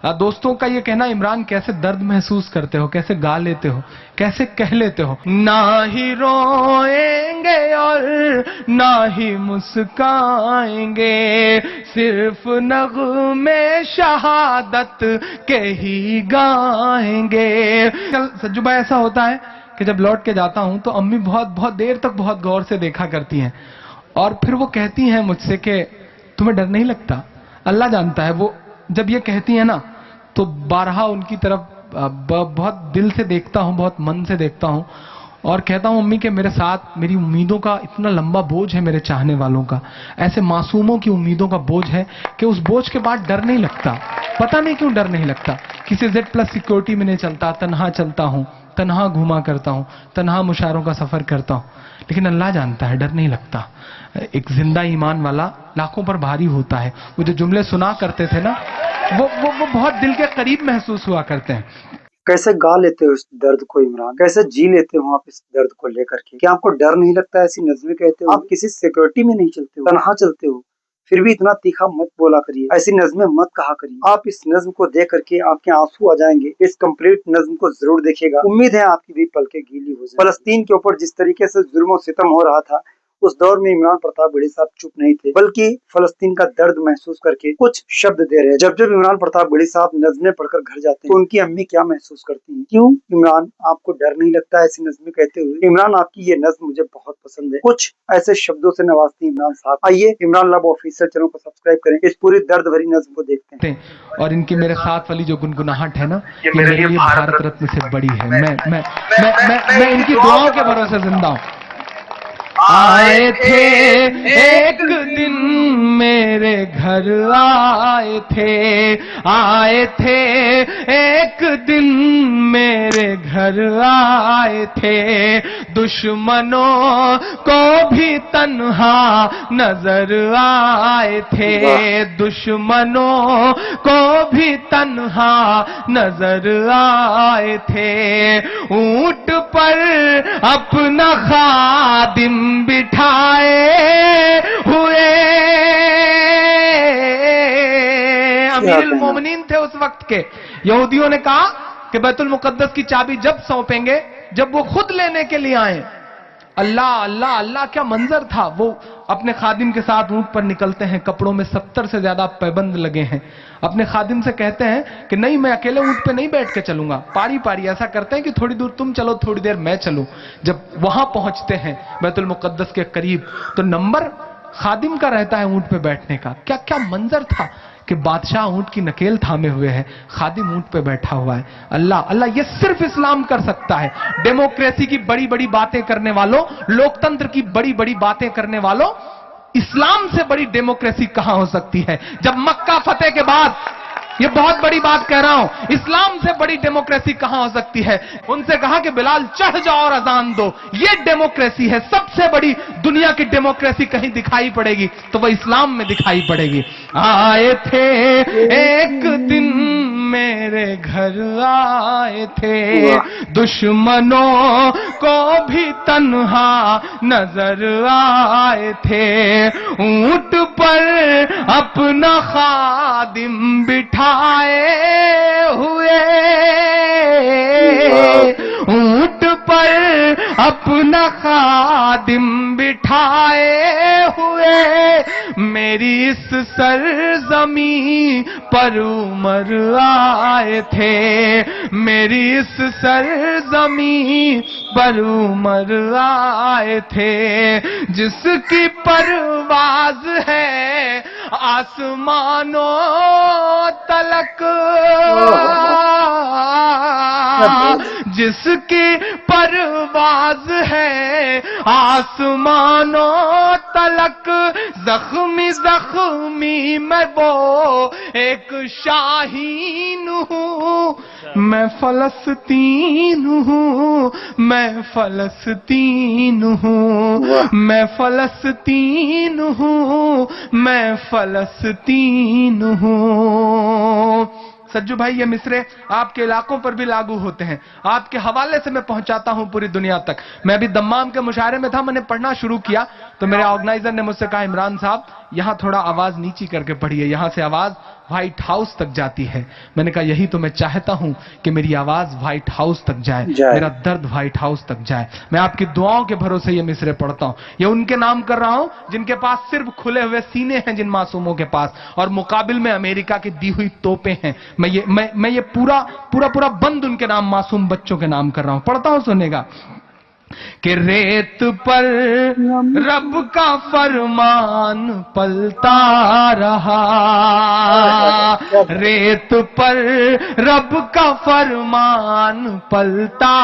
दोस्तों का ये कहना, इमरान कैसे दर्द महसूस करते हो, कैसे गा लेते हो, कैसे कह लेते हो, ना ही रोएंगे और ना ही मुस्काएंगे, सिर्फ नग़्मे शहादत के ही गाएंगे। सज्जू भाई, ऐसा होता है कि जब लौट के जाता हूं तो अम्मी बहुत देर तक बहुत गौर से देखा करती हैं और फिर वो कहती हैं मुझसे कि तुम्हें डर नहीं लगता। अल्लाह जानता है, वो जब ये कहती है ना तो बारहा उनकी तरफ बहुत दिल से देखता हूं, बहुत मन से देखता हूं और कहता हूं अम्मी के मेरे साथ मेरी उम्मीदों का इतना लंबा बोझ है, मेरे चाहने वालों का, ऐसे मासूमों की उम्मीदों का बोझ है कि उस बोझ के बाद डर नहीं लगता। पता नहीं क्यों डर नहीं लगता। किसी Z+ सिक्योरिटी में नहीं चलता, तन्हा चलता हूं, तन्हा घुमा करता हूं, तन्हा मुशायरों का सफर करता हूं, लेकिन अल्लाह जानता है डर नहीं लगता। एक जिंदा ईमान वाला लाखों पर भारी होता है। वो जो जुमले सुना करते थे ना, वो बहुत दिल के करीब महसूस हुआ करते हैं। कैसे गा लेते हो इस दर्द को इमरान, कैसे जी लेते हो आप इस दर्द को लेकर के? क्या आपको डर नहीं लगता? ऐसी नज़्में कहते हो आप, किसी सिक्योरिटी में नहीं चलते हो, तन्हा चलते हो, फिर भी इतना तीखा मत बोला करिए, ऐसी नज़्में मत कहा करिए। आप इस नज़्म को देख करके आपके आंसू आ जाएंगे। इस कंप्लीट नज़्म को जरूर देखिएगा, उम्मीद है आपकी भी पलकें गीली हो जाएं। फलस्तीन के ऊपर जिस तरीके से जुल्म और सितम हो रहा था, उस दौर में इमरान प्रताप बड़ी साहब चुप नहीं थे, बल्कि फलस्तीन का दर्द महसूस करके कुछ शब्द दे रहे हैं। जब जब इमरान प्रताप बड़ी साहब नज़्में पढ़कर घर जाते हैं तो उनकी अम्मी क्या महसूस करती हैं? क्यों इमरान आपको डर नहीं लगता ऐसी नज़्में कहते हुए? इमरान आपकी ये नज़्म मुझे बहुत पसंद है, कुछ ऐसे शब्दों से नवाजती इमरान साहब। आइए इमरान लव ऑफिशियल चैनल को सब्सक्राइब करें, इस पूरी दर्द भरी नज़्म को देखते हैं। और इनकी मेरे साथ वाली जो गुनगुनाहट है ना, ये मेरे लिए भारत रत्न से बड़ी है। मैं इनकी दुआओं के भरोसे जिंदा हूं। आए थे एक दिन मेरे घर, आए थे एक दिन मेरे घर, आए थे दुश्मनों को भी तन्हा नजर आए थे, दुश्मनों को भी तन्हा नजर आए थे। ऊंट पर अपना खादिम बिठाए हुए, अमीरुल मोमिनीन थे उस वक्त के। यहूदियों ने कहा कि बैतुल मुकद्दस की चाबी जब सौंपेंगे जब वो खुद लेने के लिए आए। अल्लाह अल्लाह अल्लाह, क्या मंजर था। वो अपने खादिम के साथ ऊंट पर निकलते हैं, कपड़ों में 70 से ज्यादा पैबंद लगे हैं। अपने खादिम से कहते हैं कि नहीं, मैं अकेले ऊंट पे नहीं बैठ के चलूंगा, पारी पारी ऐसा करते हैं कि थोड़ी दूर तुम चलो, थोड़ी देर मैं चलूं। जब वहां पहुंचते हैं बैतुल मुकद्दस के करीब, तो नंबर खादिम का रहता है ऊंट पे बैठने का। क्या क्या मंजर था कि बादशाह ऊंट की नकेल थामे हुए है, खादिम ऊंट पे बैठा हुआ है। अल्लाह अल्लाह, ये सिर्फ इस्लाम कर सकता है। डेमोक्रेसी की बड़ी बड़ी बातें करने वालों, लोकतंत्र की बड़ी बड़ी बातें करने वालों, इस्लाम से बड़ी डेमोक्रेसी कहां हो सकती है? जब मक्का फतेह के बाद, ये बहुत बड़ी बात कह रहा हूं, इस्लाम से बड़ी डेमोक्रेसी कहां हो सकती है? उनसे कहा कि बिलाल चढ़ जाओ और अजान दो, ये डेमोक्रेसी है। सबसे बड़ी दुनिया की डेमोक्रेसी कहीं दिखाई पड़ेगी तो वह इस्लाम में दिखाई पड़ेगी। आए थे एक दिन मेरे घर, आए थे दुश्मनों को भी तन्हा नजर आए थे। ऊंट पर अपना खादिम बिठाए हुए, ऊंट पर अपना खादिम बिठाए हुए, मेरी इस सरजमी पर उमर आए थे, मेरी इस सरजमी पर उमर आए थे। जिसकी परवाज है आसमानों तलक, जिसकी परवाज है आसमानों तलक, जख्मी जख्मी मैं वो एक शाहीन हूँ, मैं फलस्तीन हूँ, मैं फलस्तीन हूँ, मैं फलस्तीन हूँ, मैं फलस्तीन हूँ। सज्जू भाई, ये मिसरे आपके इलाकों पर भी लागू होते हैं। आपके हवाले से मैं पहुंचाता हूं पूरी दुनिया तक। मैं अभी दम्माम के मुशायरे में था, मैंने पढ़ना शुरू किया तो मेरे ऑर्गेनाइजर ने मुझसे कहा, इमरान साहब यहां थोड़ा आवाज नीची करके पढ़िए, यहां से आवाज व्हाइट हाउस तक जाती है। मैंने कहा यही तो मैं चाहता हूं कि मेरी आवाज व्हाइट हाउस तक जाए, मेरा दर्द व्हाइट हाउस तक जाए। मैं आपकी दुआओं के भरोसे ये मिसरे पढ़ता हूं। ये उनके नाम कर रहा हूं जिनके पास सिर्फ खुले हुए सीने हैं, जिन मासूमों के पास, और मुकाबिल में अमेरिका की दी हुई तोपें हैं। मैं ये पूरा बंद उनके नाम, मासूम बच्चों के नाम कर रहा हूं। पढ़ता हूं, सुनेगा कि रेत पर रब का फरमान पलता रहा, रेत पर रब का फरमान पलता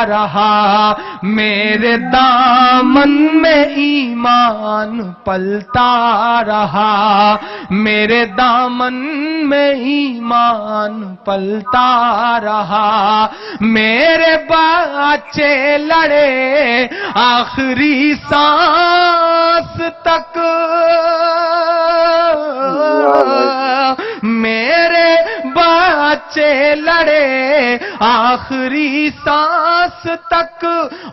रहा, मेरे दामन में ईमान पलता रहा, मेरे दामन में ईमान पलता रहा, मेरे बच्चे लड़े आखिरी सांस तक, मेरे बच्चे लड़े आखिरी सांस तक,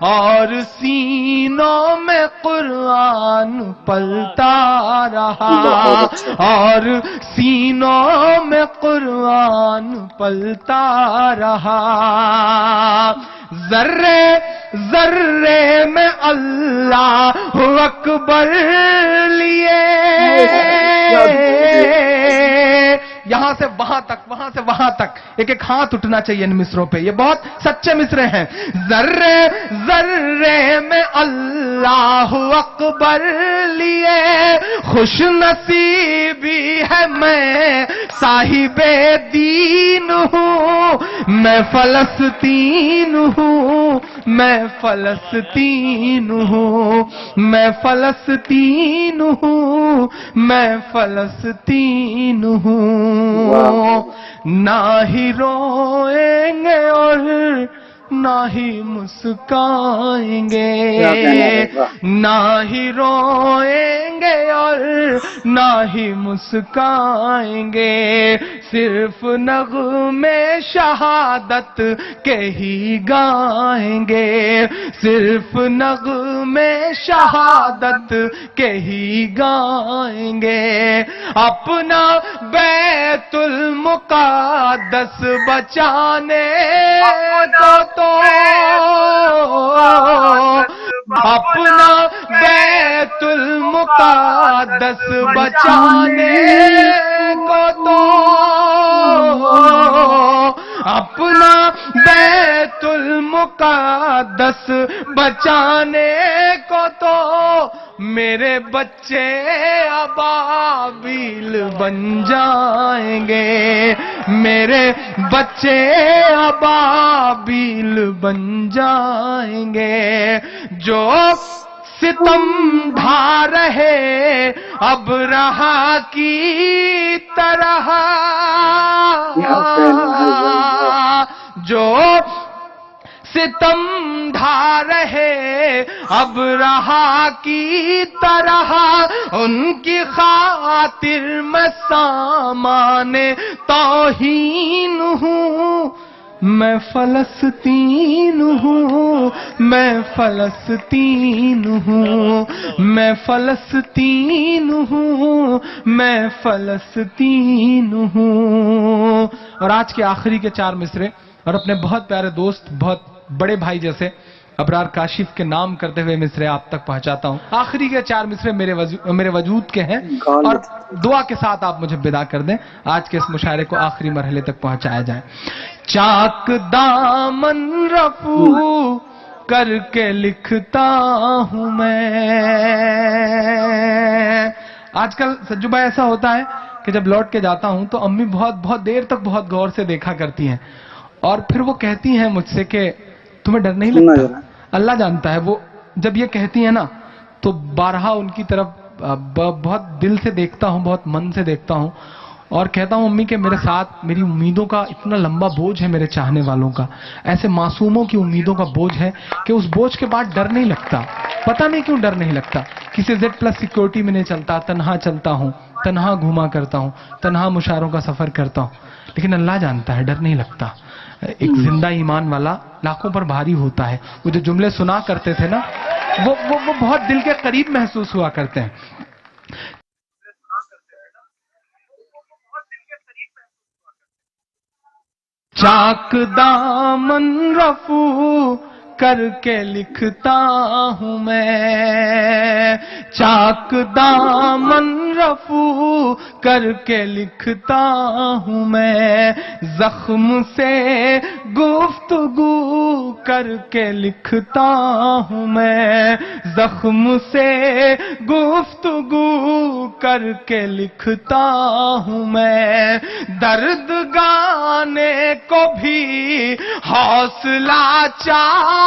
और सीनों में कुरान पलता रहा, और सीनों में कुरान पलता रहा, जर्रे जर्रे में अल्लाह अकबर लिए, यहां से वहां तक, वहां से वहां तक एक एक हाथ उठना चाहिए इन मिसरों पे। ये बहुत सच्चे मिसरे हैं। जर्रे जर्रे में अल्लाह अकबर लिए, खुश नसीबी है मैं साहिबे दीन हूं, मैं फलस्तीन हूं, मैं फलस्तीन हूं, मैं फलस्तीन हूं, मैं फलस्तीन हूं। ना ही रोएंगे और ना ही मुस्काएंगे, ना ही रोएंगे और ना ही मुस्काएंगे, सिर्फ नग़्मे शहादत के ही गाएंगे, सिर्फ नग़्मे शहादत के ही गाएंगे, अपना बैतुल मुक़द्दस बचाने को तो, अपना बैतुल मुक़द्दस बचाने को तो, अपना बैतुल मुक़द्दस बचाने को तो, मेरे बच्चे अबाबिल बन जाएंगे, मेरे बच्चे अबाबिल बन जाएंगे, जो सितम ढा रहे अब रहा की तरह, जो सितम ढा रहे अब रहा की तरह, उनकी खातिर मैं सामाने तौहीन हूँ, मैं फलस्तीन हूँ, मैं फलस्तीन हूँ, मैं फलस्तीन हूँ, मैं फलस्तीन हूँ। और आज के आखिरी के 4 मिसरे, और अपने बहुत प्यारे दोस्त, बहुत बड़े भाई जैसे अबरार काशिफ के नाम करते हुए मिसरे आप तक पहुंचाता हूं। आखिरी के 4 मिसरे मेरे वजूद के हैं, और दुआ के साथ आप मुझे विदा कर दें, आज के इस मुशायरे को आखिरी मरहले तक पहुंचाया जाए। चाक दामन रफू करके लिखता हूं मैं। आजकल सज्जू भाई ऐसा होता है कि जब लौट के जाता हूं तो अम्मी बहुत देर तक बहुत गौर से देखा करती हैं, और फिर वो कहती हैं मुझसे कि तुम्हें डर नहीं लगता? अल्लाह जानता है, वो जब ये कहती है ना तो बारहा उनकी तरफ बहुत दिल से देखता हूं, बहुत मन से देखता हूं, और कहता हूं अम्मी के मेरे साथ मेरी उम्मीदों का इतना लंबा बोझ है, मेरे चाहने वालों का, ऐसे मासूमों की उम्मीदों का बोझ है कि उस बोझ के बाद डर नहीं लगता। पता नहीं क्यों डर नहीं लगता। किसी Z+ सिक्योरिटी में नहीं चलता, तन्हा चलता हूं, तन्हा घूमा करता हूं, तन्हा मुशायरों का सफर करता हूं, लेकिन अल्लाह जानता है डर नहीं लगता। एक जिंदा ईमान वाला लाखों पर भारी होता है। वो जो जुमले सुना करते थे ना, वो बहुत दिल के करीब महसूस हुआ करते हैं। چاک دامن رفو کر کے لکھتا ہوں میں، چاک دامن رفو کر کے لکھتا ہوں میں، زخم سے گفتگو کر کے لکھتا ہوں میں، زخم سے گفتگو کر کے لکھتا ہوں میں، درد گانے کو بھی حوصلہ چاہیے،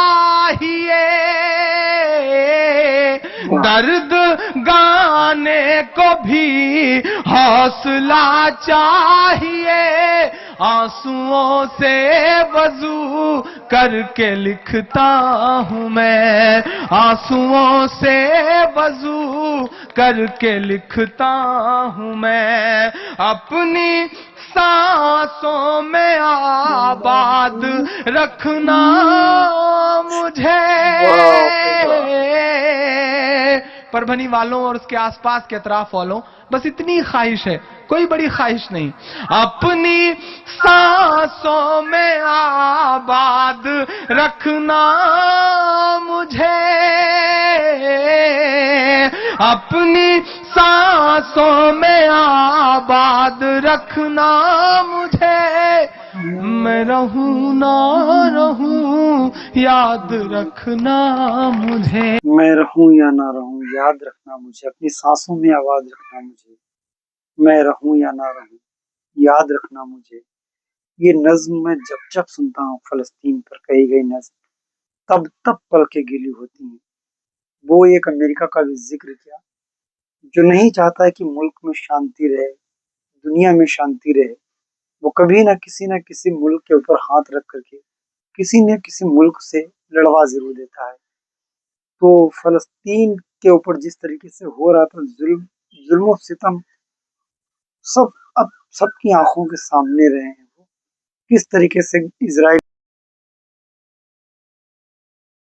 درد گانے کو بھی حوصلہ چاہیے، آنسوؤں سے وضو کر کے لکھتا ہوں میں، آنسوؤں سے وضو کر کے لکھتا ہوں میں، اپنی سانسوں میں آباد رکھنا مجھے، پربھنی والوں اور اس کے آس پاس کے اطراف والوں، بس اتنی خواہش ہے، کوئی بڑی خواہش نہیں، اپنی سانسوں میں آباد رکھنا مجھے، اپنی سانسوں میں آباد رکھنا مجھے، میں رہوں نہ رہوں یاد رکھنا مجھے، میں رہوں یا نہ رہوں یاد رکھنا مجھے، اپنی سانسوں میں آواز رکھنا مجھے، میں رہوں یا نہ رہوں یاد رکھنا مجھے۔ یہ نظم میں جب جب سنتا ہوں فلسطین پر کہی گئی نظم، تب تب پلکیں گیلی ہوتی ہیں۔ وہ ایک امریکہ کا بھی ذکر کیا جو نہیں چاہتا ہے کہ ملک میں شانتی رہے، دنیا میں شانتی رہے، وہ کبھی نہ کسی ملک کے اوپر ہاتھ رکھ کر کے کسی نہ کسی ملک سے لڑوا ضرور دیتا ہے۔ تو فلسطین کے اوپر جس طریقے سے ہو رہا تھا ظلم و ستم، سب اب سب کی آنکھوں کے سامنے رہے ہیں، وہ کس طریقے سے اسرائیل